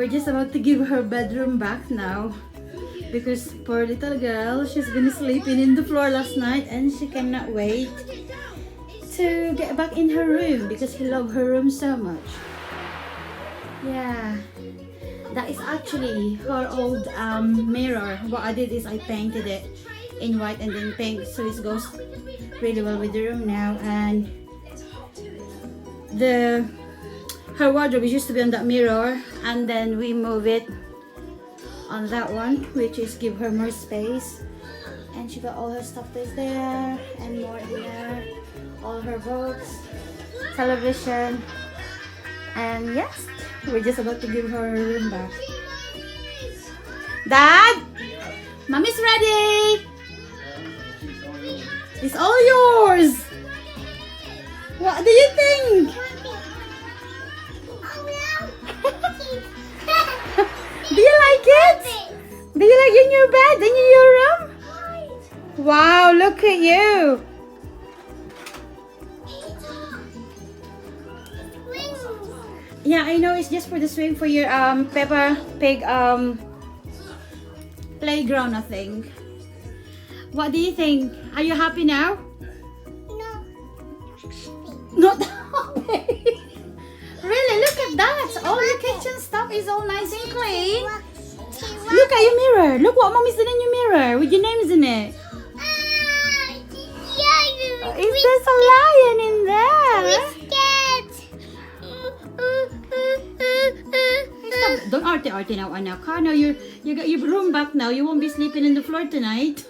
We're just about to give her bedroom back now. Because poor little girl, she's been sleeping in the floor last night and she cannot wait to get back in her room because she loves her room so much. Yeah, that is actually her old mirror. What I did is I painted it in white and then pink, so it goes really well with the room now. And her wardrobe used to be on that mirror, and then we move it on that one, which is give her more space. And she got all her stuff is there and more in there, all her books, television, and yes, we're just about to give her room back. Dad, Mommy's ready. It's all yours. What do you think? Do you like it? Do you like your new bed in your room? Wow, look at you. Yeah, I know, it's just for the swing for your Peppa Pig playground, I think. What do you think? Are you happy now? No. Not happy. Really, look at that. All your kitchen stuff is all nice and clean. Look at your mirror. Look what Mommy's done in your mirror with your names in it. Is there a lion in there? Stop. Don't arty now, anak. No, you got your room back now. You won't be sleeping in the floor tonight.